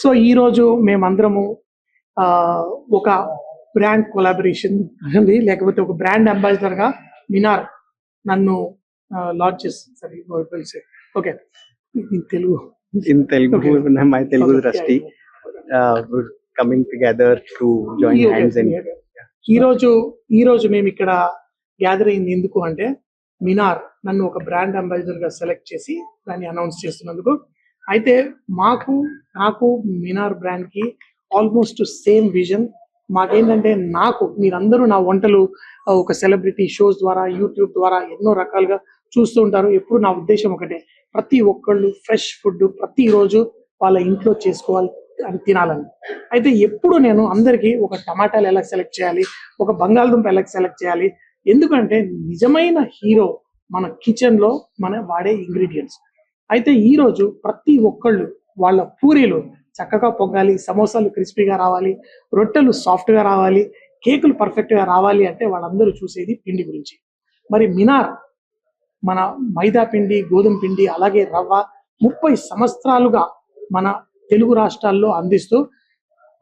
So ఈరోజు మేమందరము ఒక బ్రాండ్ కొలాబరేషన్ ఉంది, లేకపోతే ఒక బ్రాండ్ అంబాసిడర్గా మినార్ నన్ను లాంచ్ చేస్తుంది. సరే okay, Telugu in Telugu, Okay. my Telugu Okay. Rusty, we're coming together to join hands and ఈరోజు మేము ఇక్కడ గ్యాదర్ అయింది ఎందుకు అంటే, మినార్ నన్ను ఒక బ్రాండ్ అంబాసిడర్ గా సెలెక్ట్ చేసి దాన్ని అనౌన్స్ చేస్తున్నందుకు. అయితే నాకు మినార్ బ్రాండ్ కి ఆల్మోస్ట్ సేమ్ విజన్. మాకేంటంటే, మీరందరూ నా వంటలు ఒక సెలబ్రిటీ షోస్ ద్వారా, యూట్యూబ్ ద్వారా ఎన్నో రకాలుగా చూస్తూ ఉంటారు. ఎప్పుడు నా ఉద్దేశం ఒకటే, ప్రతి ఒక్కళ్ళు ఫ్రెష్ ఫుడ్ ప్రతిరోజు వాళ్ళ ఇంట్లో చేసుకోవాలి అని తినాలని. అయితే ఎప్పుడు నేను అందరికీ ఒక టమాటాలు ఎలా సెలెక్ట్ చేయాలి, ఒక బంగాళదుంప ఎలా సెలెక్ట్ చేయాలి, ఎందుకంటే నిజమైన హీరో మన కిచెన్ లో మన వాడే ఇంగ్రీడియంట్స్. అయితే ఈరోజు ప్రతి ఒక్కళ్ళు వాళ్ళ పూరీలు చక్కగా పొంగాలి, సమోసాలు క్రిస్పీగా రావాలి, రొట్టెలు సాఫ్ట్ గా రావాలి, కేకులు పర్ఫెక్ట్ గా రావాలి అంటే వాళ్ళందరూ చూసేది పిండి గురించి. మరి మినార్ మన మైదా పిండి, గోధుమ పిండి, అలాగే రవ్వ 30 సంవత్సరాలుగా మన తెలుగు రాష్ట్రాల్లో అందిస్తూ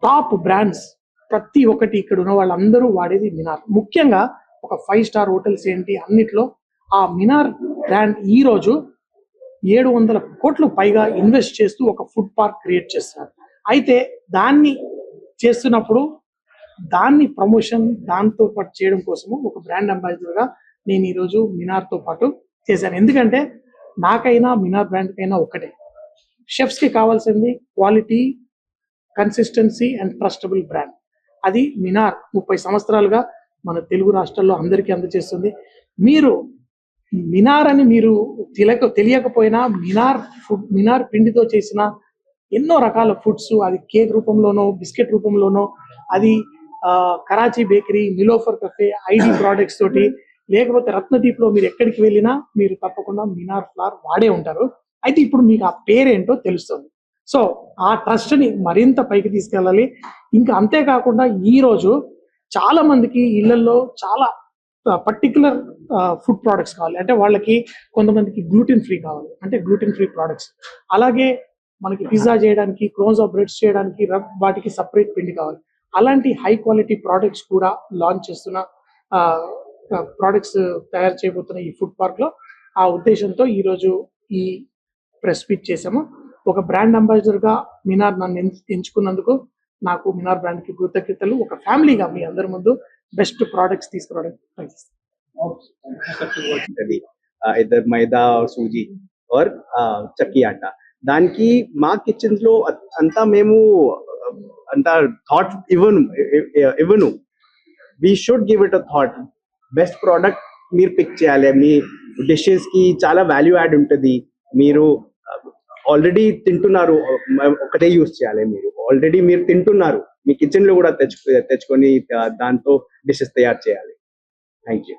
టాప్ బ్రాండ్స్ ప్రతి ఒక్కటి ఇక్కడ ఉన్న వాళ్ళందరూ వాడేది మినార్. ముఖ్యంగా ఒక 5 స్టార్ హోటల్స్ ఏంటి అన్నిట్లో ఆ మినార్ బ్రాండ్ ఈ రోజు 700 కోట్లు పైగా ఇన్వెస్ట్ చేస్తూ ఒక ఫుడ్ పార్క్ క్రియేట్ చేస్తున్నారు. అయితే దాన్ని చేస్తున్నప్పుడు దాన్ని ప్రమోషన్ దాంతో పాటు చేయడం కోసము ఒక బ్రాండ్ అంబాసిడర్ గా నేను ఈరోజు మినార్తో పాటు చేశాను. ఎందుకంటే నాకైనా మినార్ బ్రాండ్ కైనా ఒకటే, షెఫ్స్ కి కావాల్సింది quality, consistency and trustable brand. అది మినార్ 30 సంవత్సరాలుగా మన తెలుగు రాష్ట్రాల్లో అందరికీ అందజేస్తుంది. మీరు మినార్ అని మీరు తెలియకపోయినా మినార్ పిండితో చేసిన ఎన్నో రకాల ఫుడ్స్, అది కేక్ రూపంలోనో, బిస్కెట్ రూపంలోనో, అది Karachi bakery, Niloufer కఫే, ID products తోటి, లేకపోతే రత్నదీప్ లో మీరు ఎక్కడికి వెళ్ళినా మీరు తప్పకుండా మినార్ ఫ్లవర్ వాడే ఉంటారు. అయితే ఇప్పుడు మీకు ఆ పేరేంటో తెలుస్తుంది. సో ఆ ట్రస్ట్ ని మరింత పైకి తీసుకెళ్ళాలి. ఇంకా అంతేకాకుండా ఈ రోజు చాలా మందికి ఇళ్లలో చాలా పర్టికులర్ ఫుడ్ ప్రోడక్ట్స్ కావాలి. అంటే వాళ్ళకి కొంతమందికి గ్లూటెన్ ఫ్రీ కావాలి, అంటే గ్లూటెన్ ఫ్రీ ప్రోడక్ట్స్. అలాగే మనకి పిజ్జా చేయడానికి, క్రోన్సా బ్రెడ్స్ చేయడానికి వాటికి సపరేట్ పిండి కావాలి. అలాంటి హై క్వాలిటీ ప్రోడక్ట్స్ కూడా లాంచ్ చేస్తున్న ప్రోడక్ట్స్ తయారు చేయబోతున్న ఈ ఫుడ్ పార్క్ లో ఆ ఉద్దేశంతో ఈరోజు ఈ ప్రెస్ మీట్ చేసాము. ఒక బ్రాండ్ అంబాసిడర్ గా మినార్ నన్ను ఎంచుకున్నందుకు నాకు మినార్ బ్రాండ్ కి కృతజ్ఞతలు. ఒక ఫ్యామిలీగా మీ అందరి ముందు బెస్ట్ ప్రోడక్ట్స్ తీసుకురావడానికి ప్రయత్నిస్తాను. ఇద్దరు మైదా సూజీ ఆర్ చక్కి ఆట, దానికి మా కిచెన్స్ లో అంతా మేము అంత థాట్ ఇవ్వను. We should give it a thought. Best product మీరు పిక్ చేయాలి. మీ డిషెస్ కి చాలా వాల్యూ యాడ్ ఉంటుంది. మీరు ఆల్రెడీ తింటున్నారు, ఒకటే యూస్ చేయాలి. మీరు తింటున్నారు, మీ కిచెన్ లో కూడా తెచ్చుకొని దాంతో డిషెస్ తయారు చేయాలి. Thank you.